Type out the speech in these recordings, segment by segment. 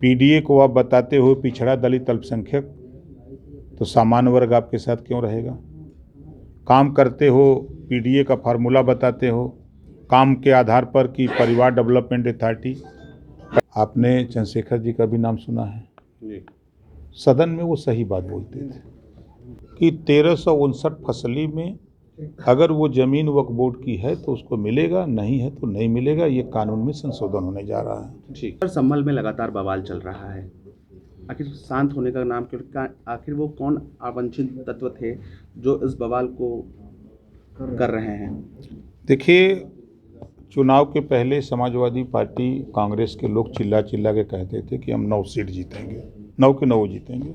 PDA को आप बताते हो पिछड़ा दलित अल्पसंख्यक, तो सामान्य वर्ग आपके साथ क्यों रहेगा? काम करते हो, पीडीए का फार्मूला बताते हो, काम के आधार पर कि परिवार डेवलपमेंट अथॉरिटी। आपने चंद्रशेखर जी का भी नाम सुना है जी। सदन में वो सही बात बोलते थे कि 1359 फसली में अगर वो जमीन वक्फ बोर्ड की है तो उसको मिलेगा, नहीं है तो नहीं मिलेगा। ये कानून में संशोधन होने जा रहा है। ठीक। संभल में लगातार बवाल चल रहा है, आखिर शांत होने का नाम क्यों? आखिर वो कौन अवांछित तत्व थे जो इस बवाल को कर रहे हैं? देखिए, चुनाव के पहले समाजवादी पार्टी कांग्रेस के लोग चिल्ला चिल्ला के कहते थे कि हम 9 सीट जीतेंगे, 9 के 9 जीतेंगे।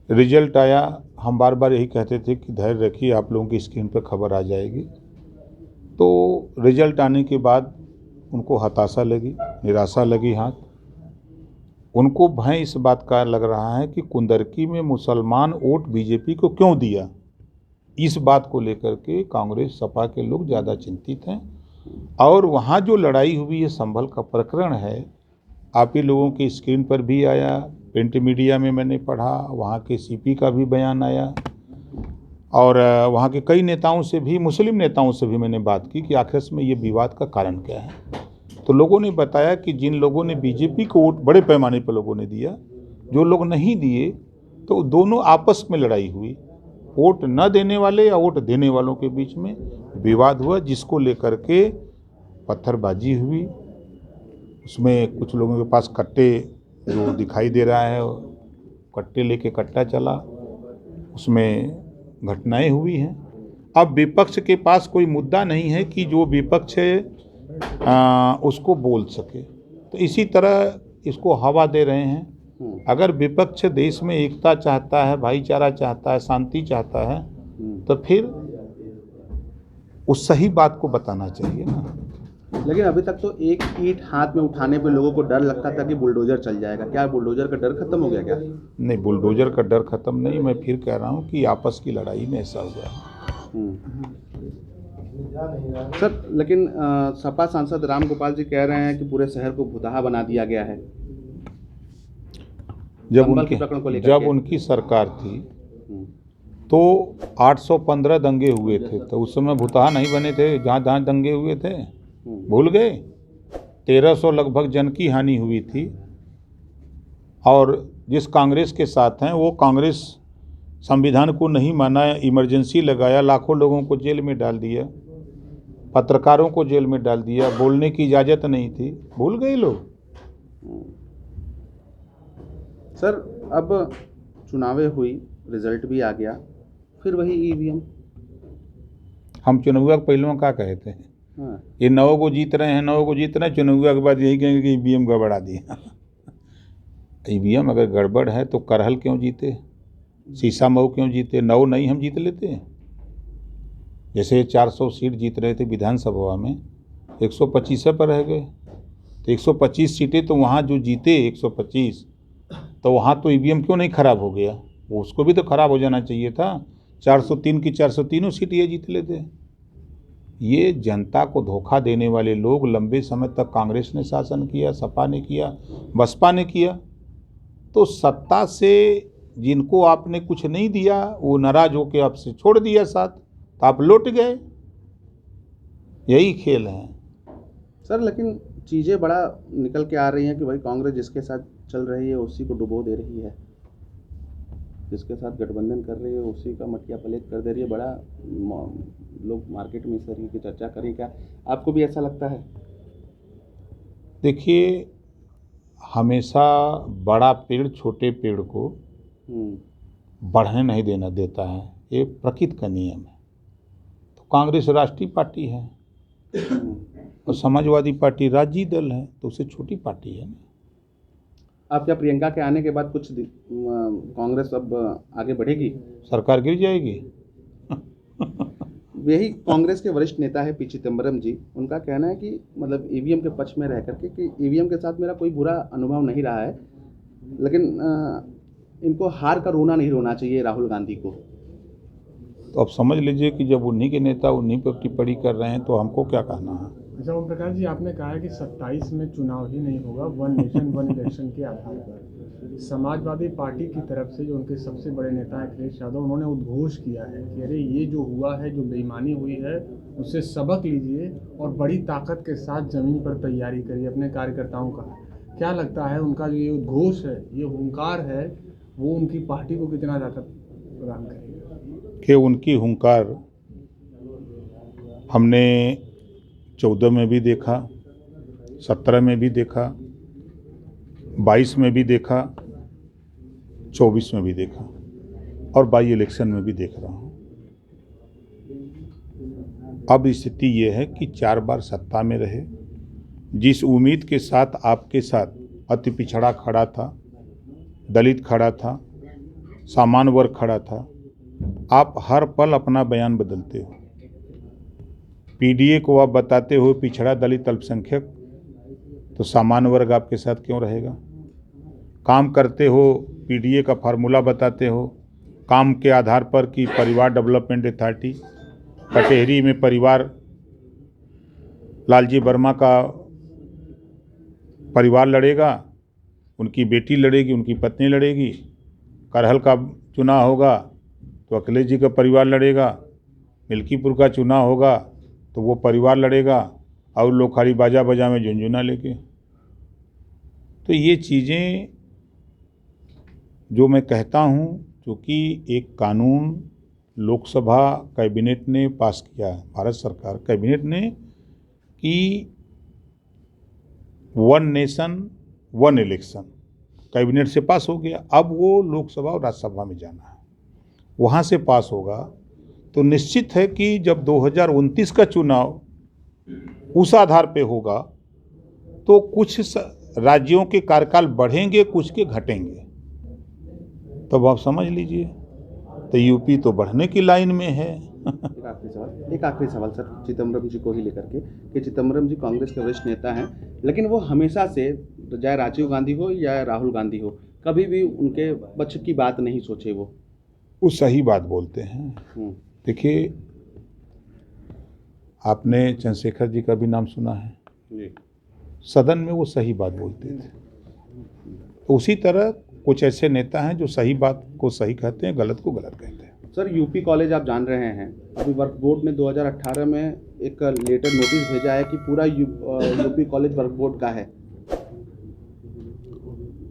रिजल्ट आया, हम बार बार यही कहते थे कि धैर्य रखिए, आप लोगों की स्क्रीन पर खबर आ जाएगी। तो रिजल्ट आने के बाद उनको हताशा लगी, निराशा लगी हाथ। उनको भय इस बात का लग रहा है कि कुंदरकी में मुसलमान वोट बीजेपी को क्यों दिया। इस बात को लेकर के कांग्रेस सपा के लोग ज़्यादा चिंतित हैं। और वहाँ जो लड़ाई हुई है, संभल का प्रकरण है, आप ही लोगों की स्क्रीन पर भी आया, प्रिंट मीडिया में मैंने पढ़ा, वहाँ के सीपी का भी बयान आया और वहाँ के कई नेताओं से भी, मुस्लिम नेताओं से भी मैंने बात की कि आखिर में ये विवाद का कारण क्या है। तो लोगों ने बताया कि जिन लोगों ने बीजेपी को वोट बड़े पैमाने पर लोगों ने दिया, जो लोग नहीं दिए, तो दोनों आपस में लड़ाई हुई। वोट न देने वाले या वोट देने वालों के बीच में विवाद हुआ, जिसको लेकर के पत्थरबाजी हुई। उसमें कुछ लोगों के पास कट्टे जो दिखाई दे रहा है, कट्टे लेके कट्टा चला, उसमें घटनाएं हुई हैं। अब विपक्ष के पास कोई मुद्दा नहीं है कि जो विपक्ष है उसको बोल सके, तो इसी तरह इसको हवा दे रहे हैं। अगर विपक्ष देश में एकता चाहता है, भाईचारा चाहता है, शांति चाहता है, तो फिर उस सही बात को बताना चाहिए ना। लेकिन अभी तक तो एक ईंट हाथ में उठाने पे लोगों को डर लगता था कि बुलडोजर चल जाएगा। क्या बुलडोजर का डर खत्म हो गया क्या? नहीं, बुलडोजर का डर खत्म नहीं, मैं फिर कह रहा हूँ कि आपस की लड़ाई में ऐसा हुआ है। सर, लेकिन सपा सांसद राम गोपाल जी कह रहे हैं कि पूरे शहर को भुतहा बना दिया गया है। जब उनकी सरकार थी तो 815 दंगे हुए थे, तो उस समय भुतहा नहीं बने थे जहाँ जहाँ दंगे हुए थे, भूल गए? 1300 लगभग जन की हानि हुई थी। और जिस कांग्रेस के साथ हैं वो कांग्रेस संविधान को नहीं माना, इमरजेंसी लगाया, लाखों लोगों को जेल में डाल दिया, पत्रकारों को जेल में डाल दिया, बोलने की इजाज़त नहीं थी, भूल गए लोग। सर, अब चुनावें हुई, रिजल्ट भी आ गया, फिर वही ईवीएम। हम चुनाव के पहले क्या कहे थे? ये 9 को जीत रहे हैं, 9 को जीत रहे हैं, चुनाव के बाद यही कहेंगे कि ईवीएम गड़बड़ा दिया। ईवीएम अगर गड़बड़ है तो करहल क्यों जीते, शीशा मऊ क्यों जीते? 9 नहीं हम जीत लेते हैं। जैसे 400 सीट जीत रहे थे विधानसभा में, 125 पर रह गए, तो 125 सीटें तो वहाँ जो जीते 125, तो वहाँ तो ईवीएम क्यों नहीं खराब हो गया? वो उसको भी तो खराब हो जाना चाहिए था। 403 की 403 सीट ये जीत लेते। ये जनता को धोखा देने वाले लोग, लंबे समय तक कांग्रेस ने शासन किया, सपा ने किया, बसपा ने किया, तो सत्ता से जिनको आपने कुछ नहीं दिया वो नाराज होकर आपसे छोड़ दिया साथ, तो आप लौट गए। यही खेल है सर। लेकिन चीज़ें बड़ा निकल के आ रही हैं कि भाई कांग्रेस जिसके साथ चल रही है उसी को डुबो दे रही है, जिसके साथ गठबंधन कर रही है उसी का मटिया पलेट कर दे रही है। बड़ा लोग मार्केट में इस तरह की चर्चा करें, क्या आपको भी ऐसा लगता है? देखिए, हमेशा बड़ा पेड़ छोटे पेड़ को बढ़ने नहीं देना देता है, ये प्रकृति का नियम है। तो कांग्रेस राष्ट्रीय पार्टी है और समाजवादी पार्टी राज्य दल है, तो उससे छोटी पार्टी है ना। आप क्या प्रियंका के आने के बाद कुछ कांग्रेस अब आगे बढ़ेगी? सरकार गिर जाएगी? यही कांग्रेस के वरिष्ठ नेता है पी चिदम्बरम जी, उनका कहना है कि मतलब ईवीएम के पक्ष में रह करके कि ईवीएम के साथ मेरा कोई बुरा अनुभव नहीं रहा है, लेकिन इनको हार का रोना नहीं रोना चाहिए राहुल गांधी को। तो अब समझ लीजिए कि जब उन्हीं के नेता उन्हीं पर टिप्पणी कर रहे हैं तो हमको क्या कहना है। अच्छा ओम प्रकाश जी, आपने कहा कि 27 में चुनाव ही नहीं होगा, वन नेशन वन इलेक्शन के आधार पर। समाजवादी पार्टी की तरफ से जो उनके सबसे बड़े नेता हैं अखिलेश यादव, उन्होंने उद्घोष किया है कि अरे ये जो हुआ है, जो बेईमानी हुई है, उससे सबक लीजिए और बड़ी ताकत के साथ जमीन पर तैयारी करिए अपने कार्यकर्ताओं का। क्या लगता है उनका जो ये उद्घोष है, ये हुंकार है, वो उनकी पार्टी को कितना ताकत प्रदान करेगा? कि उनकी हुंकार हमने 14 में भी देखा, 17 में भी देखा, 22 में भी देखा, 24 में भी देखा और बाई इलेक्शन में भी देख रहा हूँ। अब स्थिति ये है कि 4 बार सत्ता में रहे, जिस उम्मीद के साथ आपके साथ अति पिछड़ा खड़ा था, दलित खड़ा था, सामान्य वर्ग खड़ा था, आप हर पल अपना बयान बदलते हो। पीडीए को आप बताते हो पिछड़ा दलित अल्पसंख्यक, तो सामान्य वर्ग आपके साथ क्यों रहेगा? काम करते हो, पीडीए का फार्मूला बताते हो काम के आधार पर कि परिवार डेवलपमेंट अथॉरिटी, कटेहरी में परिवार, लालजी वर्मा का परिवार लड़ेगा, उनकी बेटी लड़ेगी, उनकी पत्नी लड़ेगी। करहल का चुनाव होगा तो अखिलेश जी का परिवार लड़ेगा, मिल्कीपुर का चुनाव होगा तो वो परिवार लड़ेगा और लोग खाली बाजा बाजा में झुनझुना लेके। तो ये चीज़ें जो मैं कहता हूँ, क्योंकि एक कानून लोकसभा कैबिनेट ने पास किया, भारत सरकार कैबिनेट ने, कि one nation one election cabinet से पास हो गया। अब वो लोकसभा और राज्यसभा में जाना है, वहाँ से पास होगा तो निश्चित है कि जब 2029 का चुनाव उस आधार पे होगा तो कुछ राज्यों के कार्यकाल बढ़ेंगे, कुछ के घटेंगे। तब आप समझ लीजिए, तो यूपी तो बढ़ने की लाइन में है। एक आखिरी सवाल सर, चिदम्बरम जी को ही लेकर के, कि चिदम्बरम जी कांग्रेस के वरिष्ठ नेता हैं, लेकिन वो हमेशा से, चाहे राजीव गांधी हो या राहुल गांधी हो, कभी भी उनके पक्ष की बात नहीं सोचे। वो सही बात बोलते हैं। देखिए, आपने चंद्रशेखर जी का भी नाम सुना है जी। सदन में वो सही बात बोलते थे। तो उसी तरह कुछ ऐसे नेता हैं जो सही बात को सही कहते हैं, गलत को गलत कहते हैं। सर, यूपी कॉलेज आप जान रहे हैं, अभी वर्क बोर्ड ने 2018 में एक लेटर नोटिस भेजा है कि पूरा यूपी कॉलेज वर्क बोर्ड का है।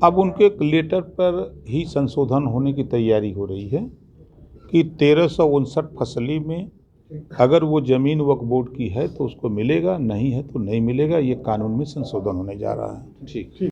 अब उनके लेटर पर ही संशोधन होने की तैयारी हो रही है कि 1359 फसली में अगर वो ज़मीन वक्फ बोर्ड की है तो उसको मिलेगा, नहीं है तो नहीं मिलेगा। ये कानून में संशोधन होने जा रहा है। ठीक।